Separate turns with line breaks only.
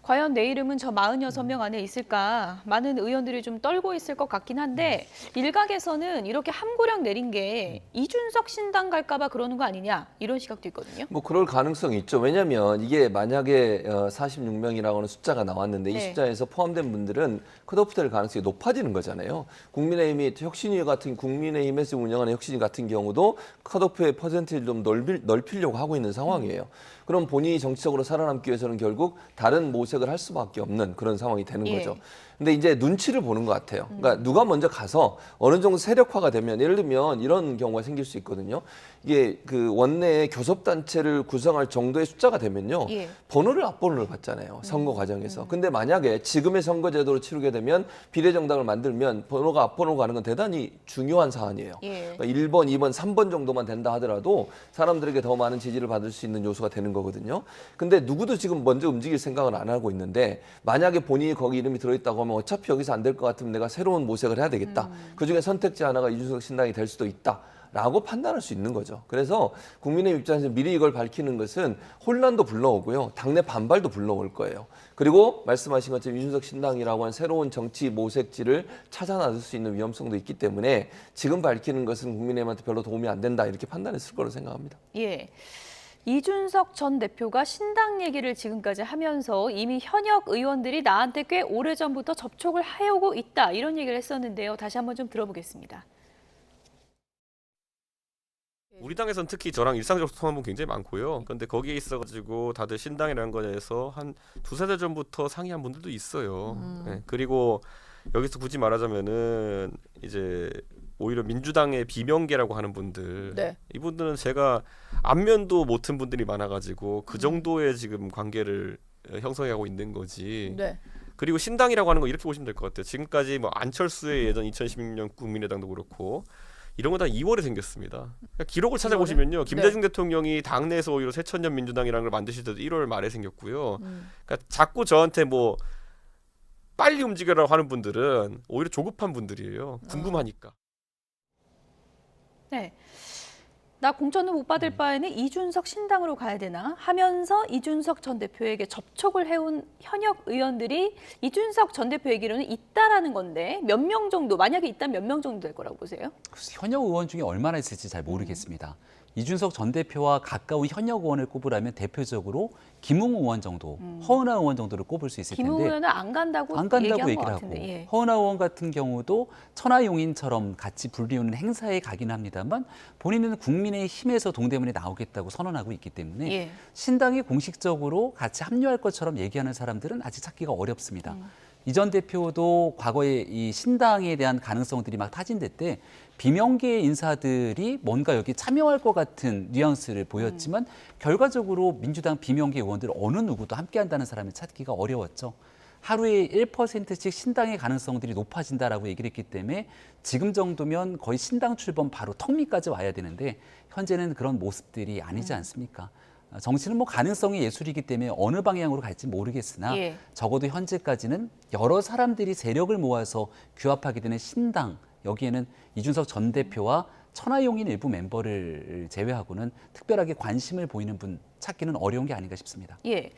과연 내 이름은 저 46명 안에 있을까? 많은 의원들이 좀 떨고 있을 것 같긴 한데 일각에서는 이렇게 함구령 내린 게 이준석 신당 갈까 봐 그러는 거 아니냐 이런 시각도 있거든요.
뭐 그럴 가능성이 있죠. 왜냐하면 이게 만약에 46명이라고 하는 숫자가 나왔는데 이
네.
숫자에서 포함된 분들은 컷오프될 가능성이 높아지는 거잖아요. 국민의힘이 혁신위 같은 국민의힘에서 운영하는 혁신위 같은 경우도 컷오프의 퍼센트를 좀 넓히려고 하고 있는 상황이에요. 그럼 본인이 정치적으로 살아남기 위해서는 결국 다른 모색을 할 수밖에 없는 그런 상황이 되는
예.
거죠. 근데 이제 눈치를 보는 것 같아요. 그러니까 누가 먼저 가서 어느 정도 세력화가 되면 예를 들면 이런 경우가 생길 수 있거든요. 이게 그 원내에 교섭단체를 구성할 정도의 숫자가 되면요.
예.
번호를 앞번호를 받잖아요. 선거 과정에서. 근데 만약에 지금의 선거제도로 치르게 되면 비례정당을 만들면 번호가 앞번호로 가는 건 대단히 중요한 사안이에요.
예.
그러니까 1번, 2번, 3번 정도만 된다 하더라도 사람들에게 더 많은 지지를 받을 수 있는 요소가 되는 거거든요. 근데 누구도 지금 먼저 움직일 생각은 안 하고 있는데 만약에 본인이 거기 이름이 들어있다고 하면 어차피 여기서 안 될 것 같으면 내가 새로운 모색을 해야 되겠다. 그중에 선택지 하나가 이준석 신당이 될 수도 있다. 라고 판단할 수 있는 거죠. 그래서 국민의힘 입장에서 미리 이걸 밝히는 것은 혼란도 불러오고요. 당내 반발도 불러올 거예요. 그리고 말씀하신 것처럼 이준석 신당이라고 하는 새로운 정치 모색지를 찾아 나설 수 있는 위험성도 있기 때문에 지금 밝히는 것은 국민의힘한테 별로 도움이 안 된다 이렇게 판단했을 거로 생각합니다.
예. 이준석 전 대표가 신당 얘기를 지금까지 하면서 이미 현역 의원들이 나한테 꽤 오래전부터 접촉을 해오고 있다 이런 얘기를 했었는데요. 다시 한번 좀 들어보겠습니다.
우리 당에서는 특히 저랑 일상적으로 통한 분 굉장히 많고요. 그런데 거기에 있어가지고 다들 신당이라는 거에서 한 두세 달 전부터 상의한 분들도 있어요. 네, 그리고 여기서 굳이 말하자면은 이제 오히려 민주당의 비명계라고 하는 분들,
네.
이분들은 제가 안면도 못 튼 분들이 많아가지고 그 정도의 지금 관계를 형성하고 있는 거지.
네.
그리고 신당이라고 하는 거 이렇게 보시면 될 것 같아요. 지금까지 뭐 안철수의 예전 2016년 국민의당도 그렇고 이런 거 다 2월에 생겼습니다. 그러니까 기록을 찾아보시면요, 김대중 대통령이 당내에서 오히려 새천년 민주당이라는 걸 만드실 때도 1월 말에 생겼고요. 그러니까 자꾸 저한테 뭐 빨리 움직여라 하는 분들은 오히려 조급한 분들이에요. 궁금하니까.
네. 나 공천을 못 받을 바에는 이준석 신당으로 가야 되나 하면서 이준석 전 대표에게 접촉을 해온 현역 의원들이 이준석 전 대표 얘기로는 있다라는 건데 몇 명 정도, 만약에 있다면 몇 명 정도 될 거라고 보세요?
현역 의원 중에 얼마나 있을지 잘 모르겠습니다. 이준석 전 대표와 가까운 현역 의원을 꼽으라면 대표적으로 김웅 의원 정도, 허은하 의원 정도를 꼽을 수 있을 텐데
김웅 의원은 안 간다고 얘기한 것
얘기를
같은데.
하고
예.
허은하 의원 같은 경우도 천하용인처럼 같이 불리우는 행사에 가긴 합니다만 본인은 국민의힘에서 동대문에 나오겠다고 선언하고 있기 때문에
예.
신당이 공식적으로 같이 합류할 것처럼 얘기하는 사람들은 아직 찾기가 어렵습니다. 이 전 대표도 과거에 이 신당에 대한 가능성들이 막 타진될 때 비명계 인사들이 뭔가 여기 참여할 것 같은 뉘앙스를 보였지만 결과적으로 민주당 비명계 의원들 어느 누구도 함께한다는 사람을 찾기가 어려웠죠. 하루에 1%씩 신당의 가능성들이 높아진다라고 얘기를 했기 때문에 지금 정도면 거의 신당 출범 바로 턱밑까지 와야 되는데 현재는 그런 모습들이 아니지 않습니까? 정치는 뭐 가능성이 예술이기 때문에 어느 방향으로 갈지 모르겠으나
예.
적어도 현재까지는 여러 사람들이 세력을 모아서 규합하게 되는 신당, 여기에는 이준석 전 대표와 천하용인 일부 멤버를 제외하고는 특별하게 관심을 보이는 분 찾기는 어려운 게 아닌가 싶습니다.
예.